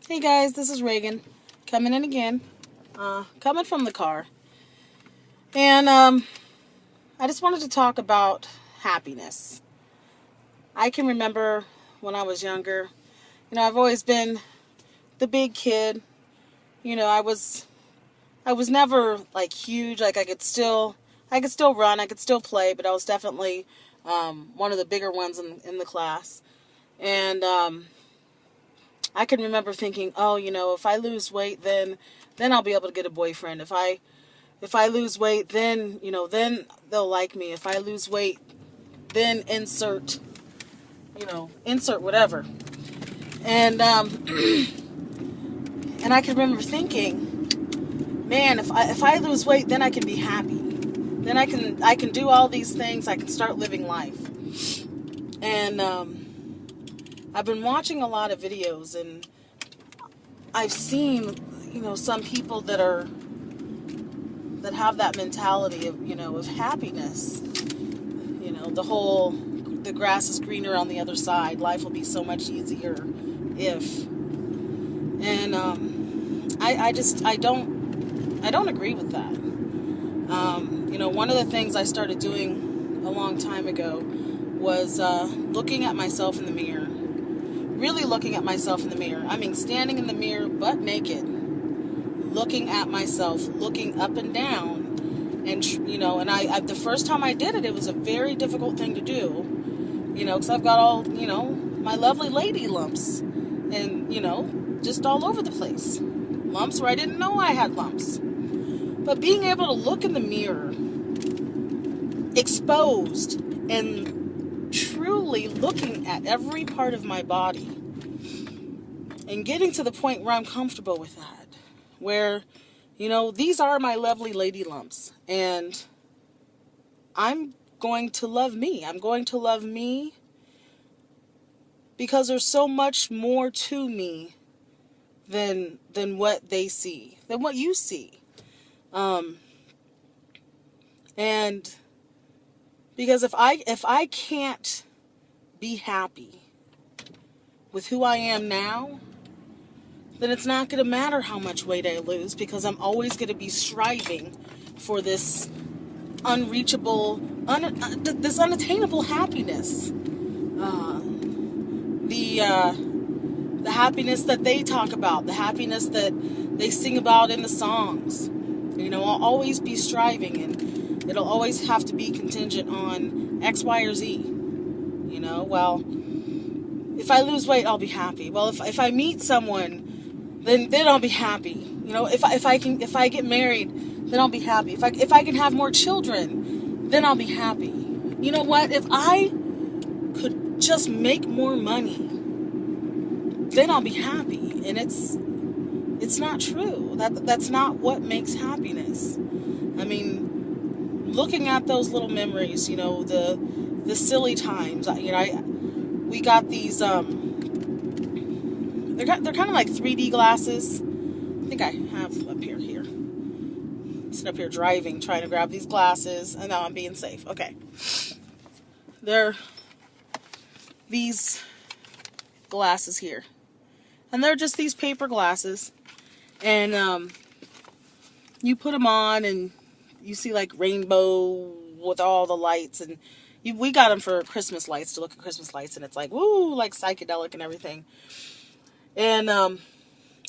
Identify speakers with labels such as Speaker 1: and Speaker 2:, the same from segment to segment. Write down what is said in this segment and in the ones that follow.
Speaker 1: Hey guys, this is Reagan, coming in again, coming from the car. And I just wanted to talk about happiness. I can remember when I was younger, I've always been the big kid. I was never like huge, like I could still run, I could still play, but I was definitely one of the bigger ones in the class. And I can remember thinking, oh, if I lose weight, then I'll be able to get a boyfriend. If I lose weight, then they'll like me. If I lose weight, then insert whatever. And and I can remember thinking, man, if I lose weight, then I can be happy. Then I can do all these things. I can start living life. And I've been watching a lot of videos, and I've seen, some people that have that mentality of happiness. The grass is greener on the other side. Life will be so much easier if. And I don't agree with that. One of the things I started doing a long time ago was looking at myself in the mirror. Really looking at myself in the mirror. I mean, standing in the mirror, butt naked, looking at myself, looking up and down. And, and I the first time I did it, it was a very difficult thing to do, because I've got all, my lovely lady lumps and, just all over the place. Lumps where I didn't know I had lumps. But being able to look in the mirror, exposed and truly looking at every part of my body and getting to the point where I'm comfortable with that, where, these are my lovely lady lumps, and I'm going to love me. I'm going to love me because there's so much more to me than what they see, than what you see. And because if I can't be happy with who I am now, then it's not going to matter how much weight I lose, because I'm always going to be striving for this unreachable, this unattainable happiness. The happiness that they talk about, the happiness that they sing about in the songs. I'll always be striving, and it'll always have to be contingent on X, Y, or Z. Well, if I lose weight, I'll be happy. Well, if I meet someone, then I'll be happy. If I get married, then I'll be happy. If I can have more children, then I'll be happy. You know what? If I could just make more money, then I'll be happy. And it's not true. That's not what makes happiness. I mean, looking at those little memories, the silly times, we got these, they're kind of like 3D glasses. I think I have up here. Sitting up here driving, trying to grab these glasses, and now I'm being safe. Okay. They're these glasses here. And they're just these paper glasses. And you put them on, and you see like rainbow with all the lights. And we got them for Christmas lights, to look at Christmas lights. And it's like, woo, like psychedelic and everything. And I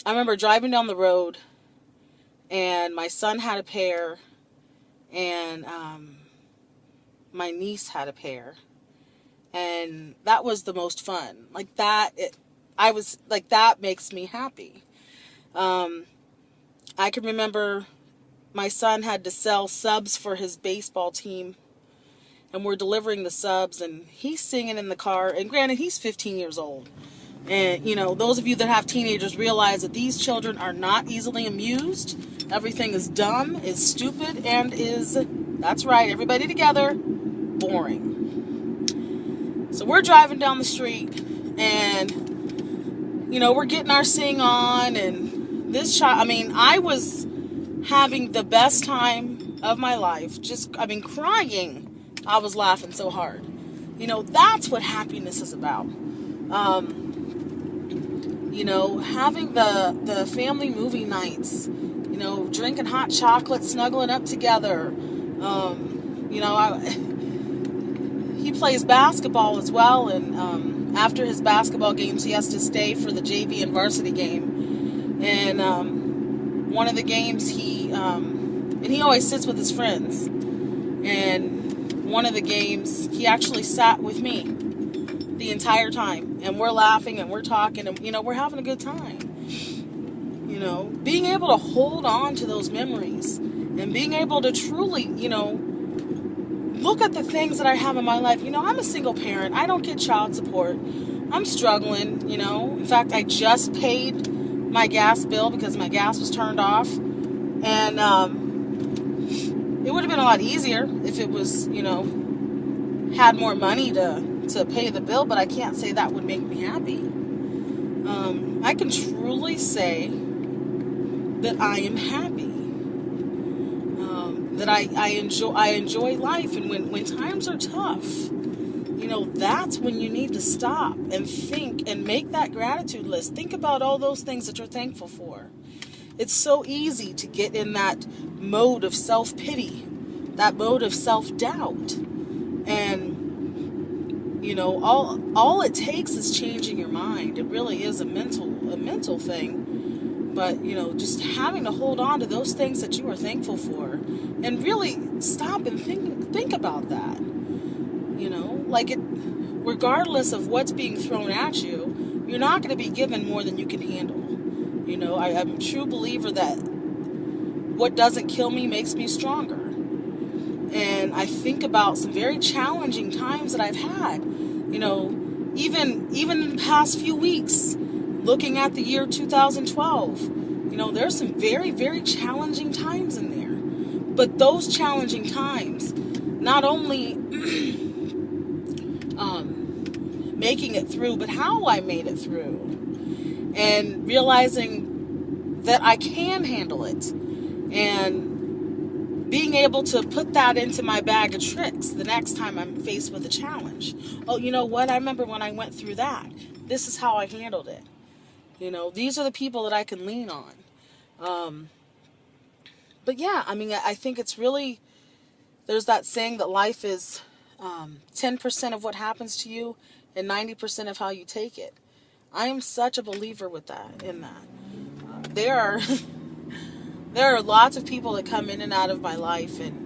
Speaker 1: remember driving down the road, and my son had a pair, and my niece had a pair. And that was the most fun. Like that, that makes me happy. I can remember my son had to sell subs for his baseball team, and we're delivering the subs, and he's singing in the car. And granted, he's 15 years old. And, those of you that have teenagers realize that these children are not easily amused. Everything is dumb, is stupid, and that's right, everybody together, boring. So we're driving down the street, and, we're getting our sing on, and this child, I was having the best time of my life. Crying. I was laughing so hard. That's what happiness is about. having the family movie nights, drinking hot chocolate, snuggling up together. He plays basketball as well, and after his basketball games, he has to stay for the JV and varsity game. And one of the games, and he always sits with his friends. And one of the games, he actually sat with me the entire time, and we're laughing and we're talking, and we're having a good time. Being able to hold on to those memories and being able to truly, look at the things that I have in my life. I'm a single parent. I don't get child support. I'm struggling. In fact, I just paid my gas bill because my gas was turned off, and it would have been a lot easier if it was, had more money to pay the bill, but I can't say that would make me happy. I can truly say that I am happy, that I enjoy life, and when times are tough, that's when you need to stop and think and make that gratitude list. Think about all those things that you're thankful for. It's so easy to get in that mode of self-pity, that mode of self-doubt, and all it takes is changing your mind. It really is a mental thing. But, just having to hold on to those things that you are thankful for and really stop and think about that. Regardless of what's being thrown at you, you're not going to be given more than you can handle. I'm a true believer that what doesn't kill me makes me stronger. And I think about some very challenging times that I've had, even in the past few weeks, looking at the year 2012, there's some very, very challenging times in there. But those challenging times, not only making it through, but how I made it through, and realizing that I can handle it, and being able to put that into my bag of tricks the next time I'm faced with a challenge. Oh, you know what? I remember when I went through that. This is how I handled it. These are the people that I can lean on. But yeah, I think it's really, there's that saying that life is 10% of what happens to you and 90% of how you take it. I am such a believer in that. There are lots of people that come in and out of my life, and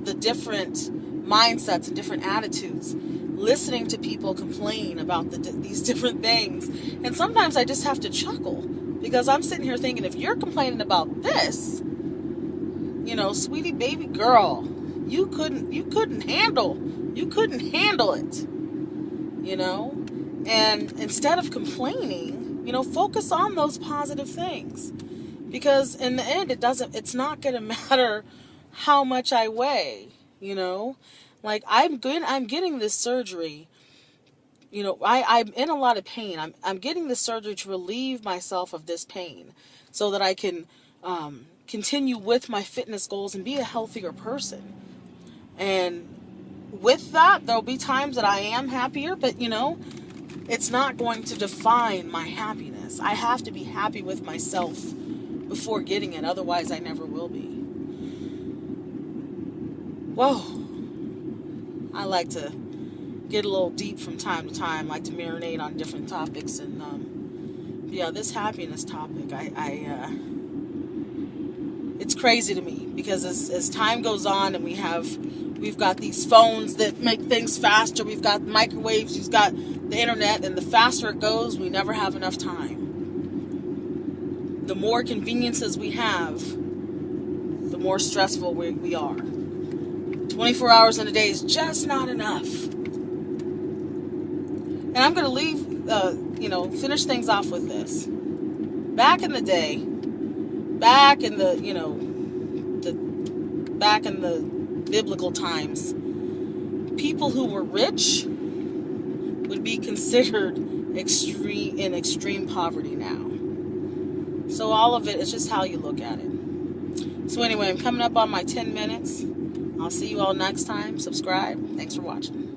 Speaker 1: the different mindsets and different attitudes, listening to people complain about these different things. And sometimes I just have to chuckle, because I'm sitting here thinking, if you're complaining about this, sweetie baby girl, you couldn't handle it, and instead of complaining, focus on those positive things, because in the end, it's not going to matter how much I weigh, like I'm getting this surgery, I'm in a lot of pain. I'm getting this surgery to relieve myself of this pain so that I can continue with my fitness goals and be a healthier person. And with that, there'll be times that I am happier, but it's not going to define my happiness. I have to be happy with myself before getting it. Otherwise, I never will be. Whoa. I like to get a little deep from time to time, like to marinate on different topics. And this happiness topic, it's crazy to me, because as time goes on and we've got these phones that make things faster, we've got microwaves, we've got the internet, and the faster it goes, we never have enough time. The more conveniences we have, the more stressful we are. 24 hours in a day is just not enough. And I'm going to leave, finish things off with this. Back in the day, back in the biblical times, people who were rich would be considered in extreme poverty now. So all of it is just how you look at it. So anyway, I'm coming up on my 10 minutes. I'll see you all next time. Subscribe. Thanks for watching.